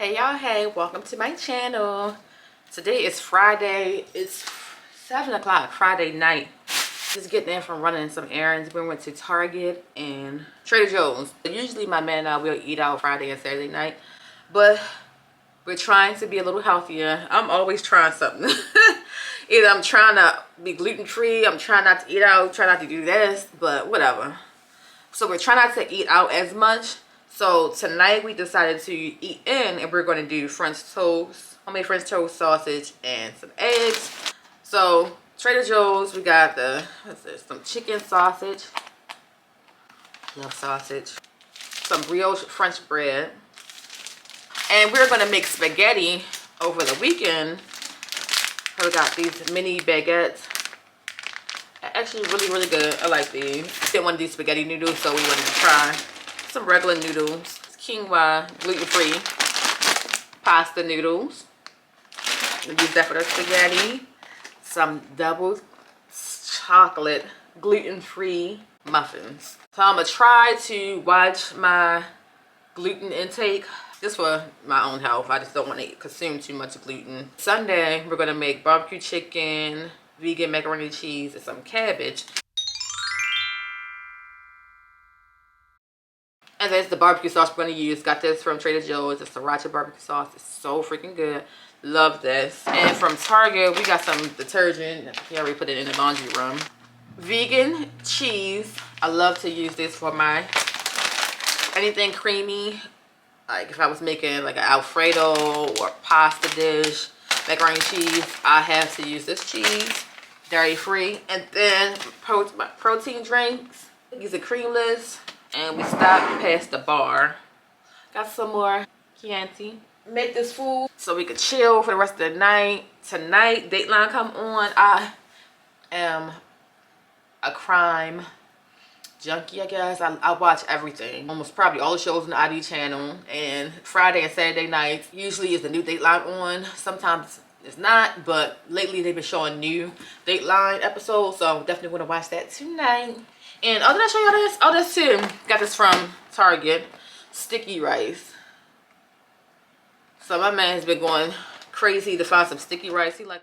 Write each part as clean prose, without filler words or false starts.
Hey y'all, hey, welcome to my channel. Today is Friday. It's 7 o'clock Friday night. Just getting in from running some errands. We went to Target and Trader Joe's. Usually my man and I will eat out Friday and Saturday night, but we're trying to be a little healthier. I'm always trying something. Either I'm trying to be gluten-free, I'm trying not to eat out, trying not to do this, but whatever. So we're trying not to eat out as much. So tonight we decided to eat in, and we're going to do French toast, homemade French toast, sausage, and some eggs. So Trader Joe's, we got some chicken sausage, love sausage, some brioche French bread, and we're going to make spaghetti over the weekend. So we got these mini baguettes. Actually really good. I like these. Didn't want to do spaghetti noodles, so we wanted to try some regular noodles. Quinoa, gluten-free pasta noodles. We'll use that for the spaghetti. Some double chocolate gluten-free muffins. So I'm gonna try to watch my gluten intake just for my own health. I just don't want to consume too much gluten. Sunday we're gonna make barbecue chicken, vegan macaroni and cheese, and some cabbage. And there's the barbecue sauce we're going to use. Got this from Trader Joe's. It's sriracha barbecue sauce. It's so freaking good. Love this. And from Target, we got some detergent. I already put it in the laundry room. Vegan cheese. I love to use this for my anything creamy. Like if I was making like an Alfredo or pasta dish, macaroni and cheese, I have to use this cheese. Dairy free. And then my protein drinks. These are creamless. And we stopped past the bar. Got some more Chianti. Make this food so we could chill for the rest of the night. Tonight, Dateline come on. I am a crime junkie, I guess. I watch everything. Almost probably all the shows on the ID channel. And Friday and Saturday nights usually is the new Dateline on. Sometimes it's not, but lately they've been showing new Dateline episodes. So I'm definitely going to watch that tonight. And oh, did I show y'all this? Oh, this too. Got this from Target. Sticky rice. So my man has been going crazy to find some sticky rice. He like,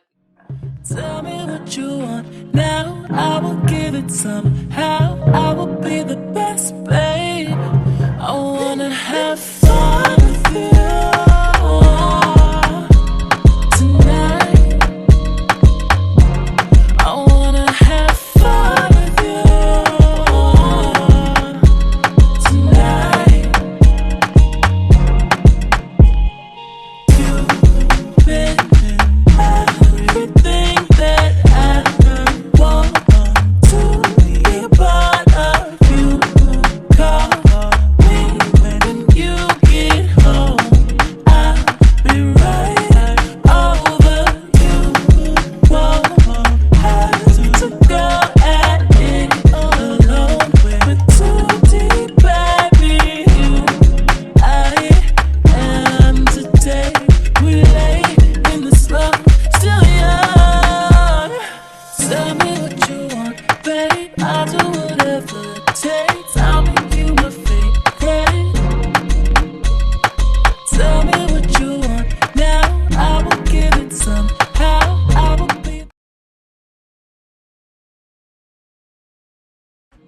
tell me what you want now. I will give it somehow. I will be the best, babe. I wanna have fun with you tonight. I wanna have fun with you tonight. You've been everything that I want to be a part of. You call me when you get home. I'll be right over you. Won't have to go at it alone. We're too deep, baby. I am today. We lay in the slow, still young. Tell me what you want, babe. I'll do whatever it takes. I'll make you my favorite. Tell me what you want now. I will give it somehow. I will be the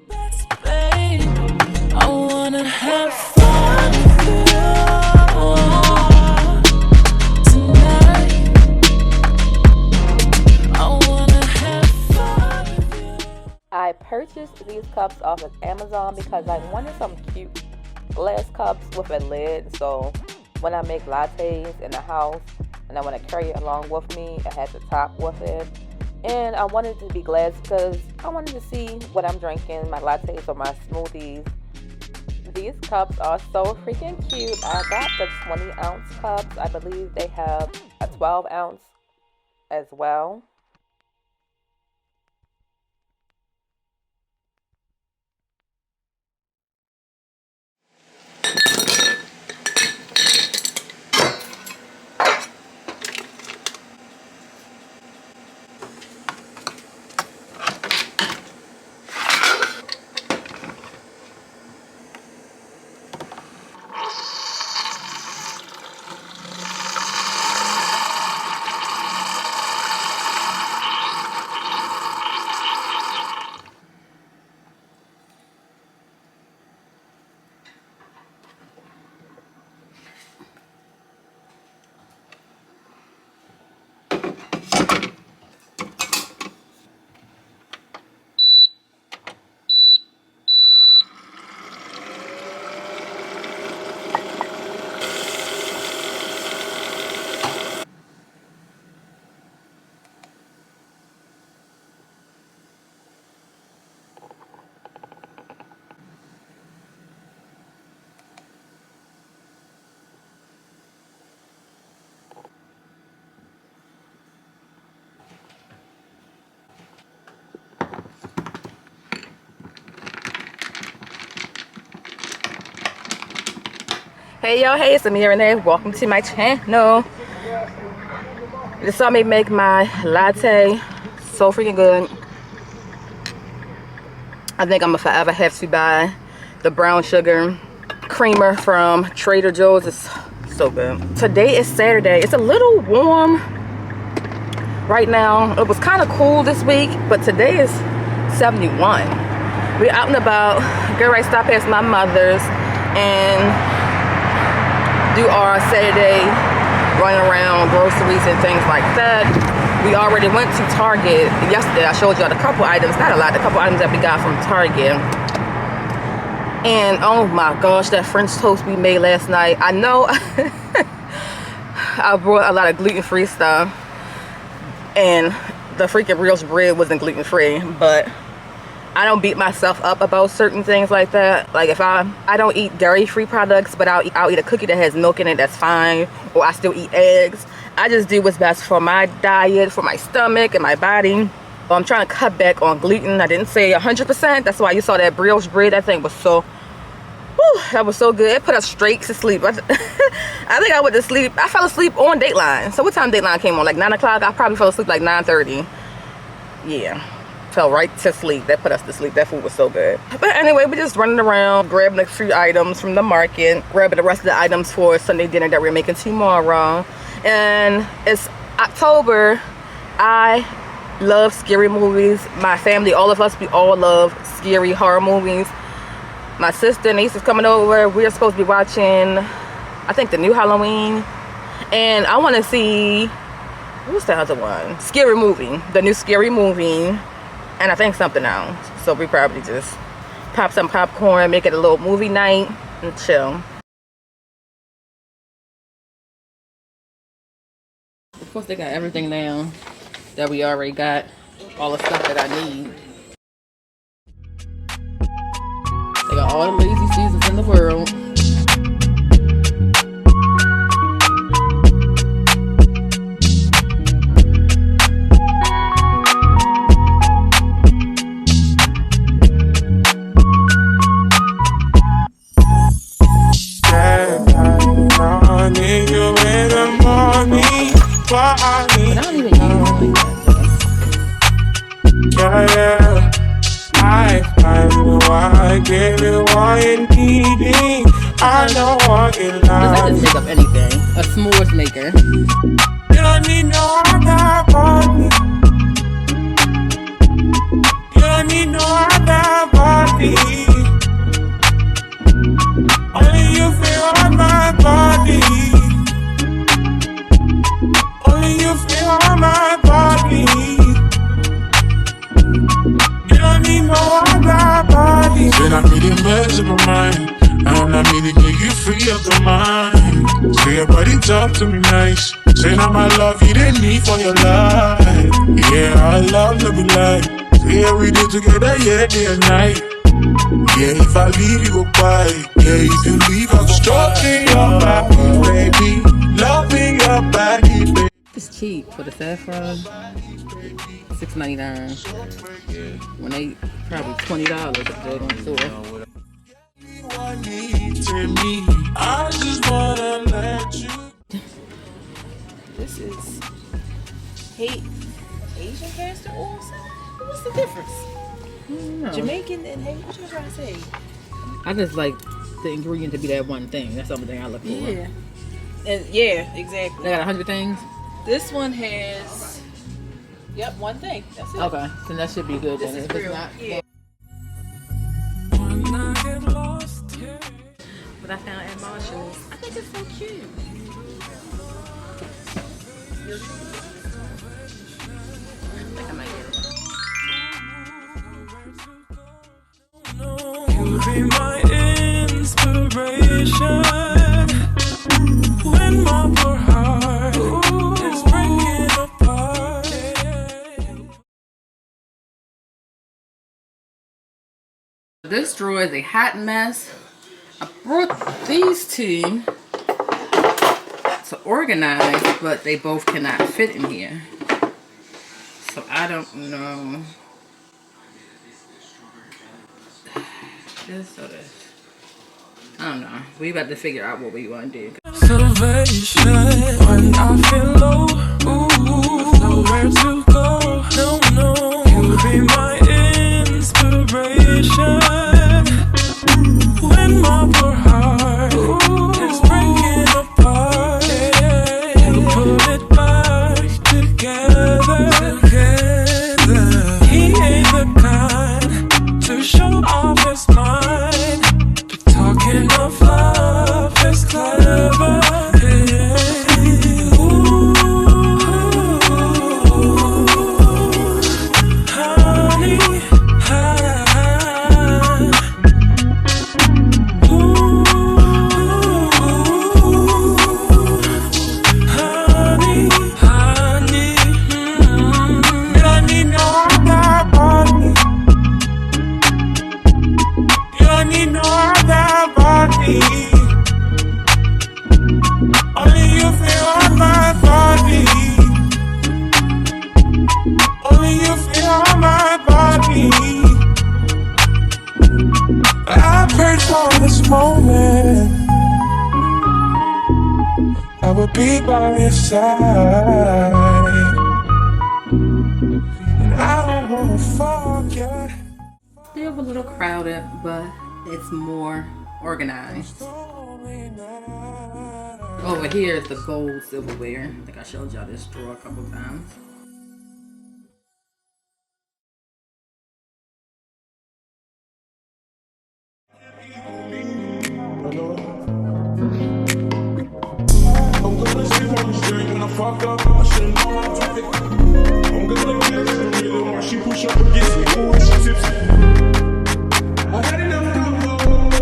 best, babe. I wanna have fun with you tonight. I wanna have fun with you. I purchased these cups off of Amazon because I wanted some cute glass cups with a lid, so when I make lattes in the house and I want to carry it along with me, it has a top with it. And I wanted it to be glass because I wanted to see what I'm drinking, my lattes or my smoothies. These cups are so freaking cute. I got the 20-ounce cups. I believe they have a 12-ounce as well. Hey y'all, hey, it's Amia Renee. Welcome to my channel. Just saw me make my latte. So freaking good. I think I'm gonna forever have to buy the brown sugar creamer from Trader Joe's. It's so good. Today is Saturday. It's a little warm right now. It was kind of cool this week, but today is 71. We're out and about. Get ready to stop past my mother's and do our Saturday running around groceries and things like that. We already went to Target yesterday. I showed y'all a couple items, not a lot, a couple items that we got from Target. And oh my gosh, that French toast we made last night. I know I brought a lot of gluten-free stuff, and the freaking brioche bread wasn't gluten-free, but I don't beat myself up about certain things like that. Like if I don't eat dairy-free products, but I'll eat a cookie that has milk in it, that's fine. Or I still eat eggs. I just do what's best for my diet, for my stomach and my body. But I'm trying to cut back on gluten. I didn't say 100%. That's why you saw that brioche bread. That thing was so, whew, that was so good. It put us straight to sleep. I think I went to sleep. I fell asleep on Dateline. So what time Dateline came on? Like 9 o'clock? I probably fell asleep like 9:30. Yeah. Fell right to sleep. That put us to sleep. That food was so good. But anyway, we're just running around, grabbing a few items from the market, grabbing the rest of the items for Sunday dinner that we're making tomorrow. And it's October. I love scary movies. My family, all of us, we all love scary horror movies. My sister and niece is coming over. We're supposed to be watching, I think, the new Halloween. And I want to see, what's the other one? Scary Movie. The new Scary Movie. And I think something else. So we probably just pop some popcorn, make it a little movie night, and chill. Of course, they got everything now that we already got. All the stuff that I need. They got all the lazy seasons in the world. But I don't even use it like that. I know I get it, why you needing. I know what you like. Does that just make up anything? A s'mores maker. You don't need no other body. You don't need no other body. Only you feel on my body. You feel on my body. You don't need no other body. Said I'm really mess up my mind, and I'm really get you free up the mind. Say your body talk to me nice. Say now my love you didn't need for your life. Yeah, I love to be like. Say we do together, yeah, day and night. Yeah, if I leave you goodbye. Yeah, if you leave I go stroking your body, baby. Loving your body, baby. It's cheap for the saffron. $6.99. When they probably $20 if they're on store. I just wanna let you. This is Asian castor oil. What's the difference? Jamaican and Haiti. What you trying to say? I just like the ingredient to be that one thing. That's the only thing I look for. Yeah. And yeah, exactly. They got 100 things. This one has, yep, one thing. That's it. Okay, then that should be good. This then. is If real. it's not, Yeah. What I found at Marshall's. I think it's so cute. I think I might get it. You be my inspiration when my poor heart is breaking apart. This drawer is a hot mess. I brought these two to organize, but they both cannot fit in here. So I don't know. This or this. I don't know. We about to figure out what we want to do. Salvation when I feel low. Ooh, nowhere to go. No, no, you'll be my inspiration. When my poor heart is breaking apart, you put it back together. He ain't the kind to show off his mind, but talking of love is clever. Only you feel on my body. Only you feel on my body. I prayed for this moment. I would be by your side, and I don't wanna forget. Still a little crowded, but it's more organized. Over here is the gold silverware. I think I showed y'all this drawer a couple times. I'm gonna sleep on the street when I fuck up. I shouldn't know how to pick. I'm gonna get to the rhythm while she push up against me. Ooh, she tipsy. I had enough combo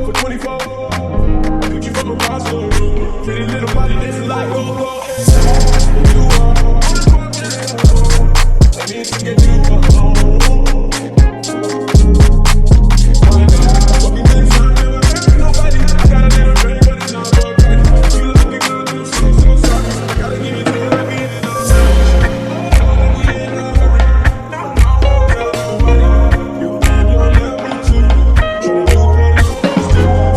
for 24. Could you fuck a pasta room? Pretty little body dancing like go-go. You are unforgettable. I need to get you home. Fucking good time, never hurt nobody. I got a little drink, but it's not good. You looking good, you so sorry. Gotta give you the love, you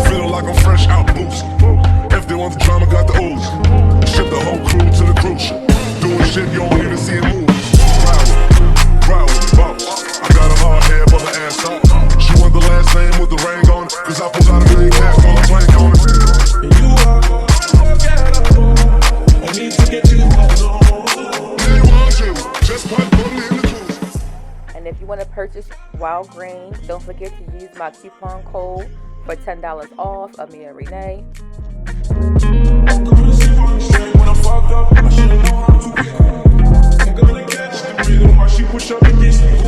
feel like I'm fresh out boots. If they want the drama, got the ooze. Ship the whole crew to the cruise ship. Doing shit you don't even see it move. Ride with the boss. I got a hard head, but her ass up. She want the last name with the ring on it. Cause I pulled out $1 million cash on the plank on it. You are unforgettable. I need to get you home. They want you. Just put it in the cruise. And if you want to purchase Wildgrain, don't forget to use my coupon code for $10 off, AMIARENEE. I'm gonna sleep on the street when I fuck up. I should've known how to pick. I'm gonna catch the rhythm while she push up against me.